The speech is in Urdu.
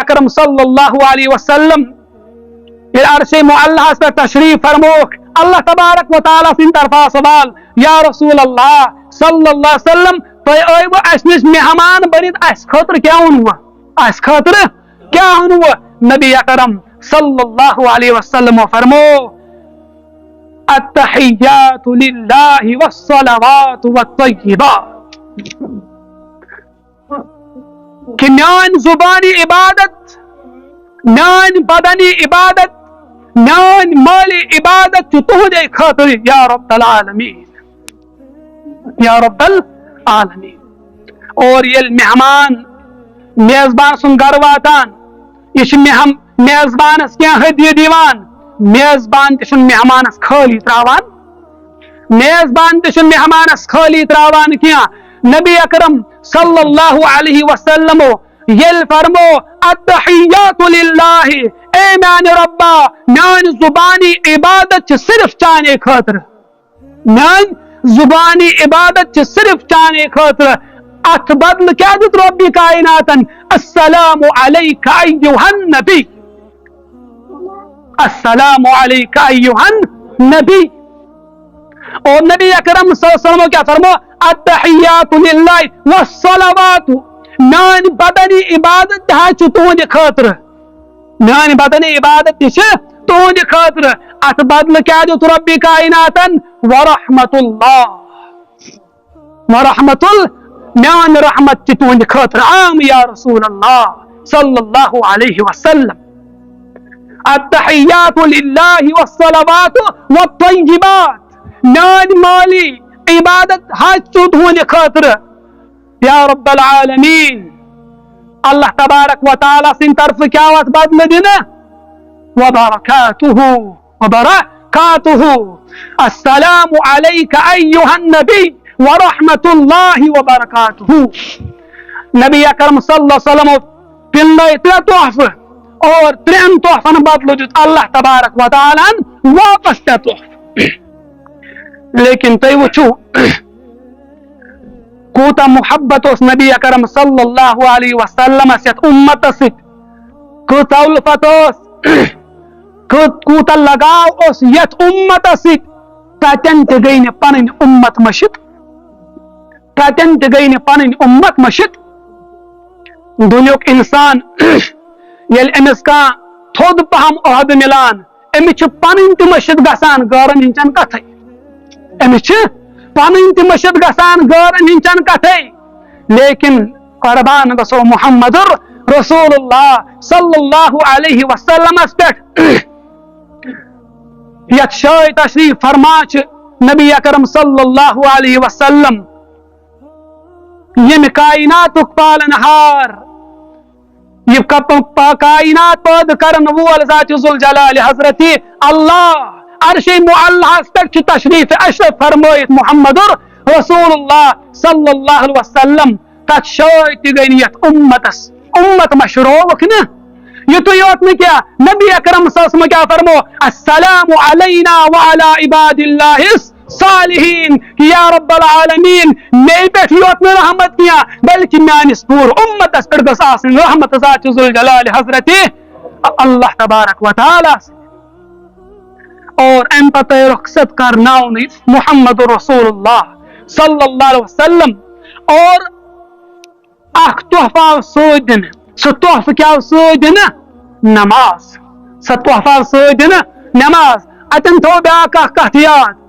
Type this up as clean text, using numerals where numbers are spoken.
اکرم صلی اللہ علیہ وسلم عرش معلہ پہ تشریف فرموک اللہ تبارک و تعالیٰ سن طرفا سوال یا رسول اللہ صلی اللہ علیہ وسلم تہ آیو اس نش مہمان بنت اس خاطر کیا اونو اس خاطر کیا اونو نبی اکرم صلی اللہ علیہ وسلم فرمو التحیات للہ والصلوات والطیبات کہ میان زبانی عبادت میان بدنی عبادت میان مالی عبادت تہدے خاطر یا رب العالمین یا رب العالمین اور یل مہمان میزبان سن گر واتان یہ میزبانس کیا ہدیہ دیوان میزبان تہ مہمانس خالی تراوان میزبان تہ مہمانس خالی تراوان کیا نبی اکرم صلی اللہ علیہ وسلم یل فرمو التحیات للہ اے میان ربا میان زبانی عبادت صرف چانے خاطر میان زبانی عبادت صرف چانے خاطر ات بدل کیا دت ربی کائناتن السلام علیک ایہا النبی السلام علیک ایہا النبی اور نبی اکرم صلی اللہ علیہ وسلم کیا فرمو التحیات للہ والصلوات میان بدنی عبادت تہد خاطر میان بدنی عبادت تہد خاطر ات بدل کیا دت ربی کائناتن ورحمت اللہ ورحمت میان رحمت تہد خاطر عام یا رسول اللہ صلی اللہ علیہ وسلم التحیات للہ والصلوات والطیبات میان مالی عبادت تہد خاطر یا رب العالمین اللہ تبارک و تعالی سن طرف کیا وات بدل دن وبرکاتہ السلام علیک ایہا النبی ورحمت اللہ وبرکاتہ نبی اکرم صلی اللہ علیہ وسلم تن ترے تحفہ اور ترین تحفن بدل دیت اللہ تبارک و تعالی واپس تہ تحفہ لیکن تھی وچھو کوتا محبت اس نبی اکرم صلی اللہ علیہ وسلم یت امت ست کوتا الفت کوتا لگاو اس یت امت ست تتن تہ گئی نہ پنن امت مشت تتن تہ گئی نہ پنن امت مشت دنیک انسان یل امس کا تھود پہم عہد ملان امس پنن تہ مشت گسان گارن ہنچن کتھے امس پنن تہ مشت گسان گارن ہنچن کتھے لیکن قربان گسو محمد رسول اللہ صلی اللہ علیہ وسلم پہ یت شاہ تشریف فرماچ نبی اکرم صلی اللہ علیہ وسلم یم کائنات پالنہار یہ کائنات پید کرن وول ذات ذوالجلال حضرت اللہ عرش معلہ پہ تشریف اشرف فرمائت محمد رسول اللہ صلی اللہ علیہ وسلم تت شاہ تہ گئی یت امت مشروک نا یہ تو یوت نہ کیا نبی اکرم صلی اللہ علیہ وسلم کیا فرمو السلام علینا وعلی عباد اللہ صالحین یا رب العالمین میں پہ یوت نہ رحمت کیا بلکہ میانس پور امت پہ گس آسن رحمت ذات ذوالجلال حضرت اللہ تبارک و تعالی اور ام پتہ رخصت کرناؤ محمد رسول اللہ صلی اللہ علیہ وسلم اور اخ تحفہ سود دن سہ تحفہ کیا سود دن نماز سہ تحفہ سود دن نماز اتن تھو بیاکھ کت یاد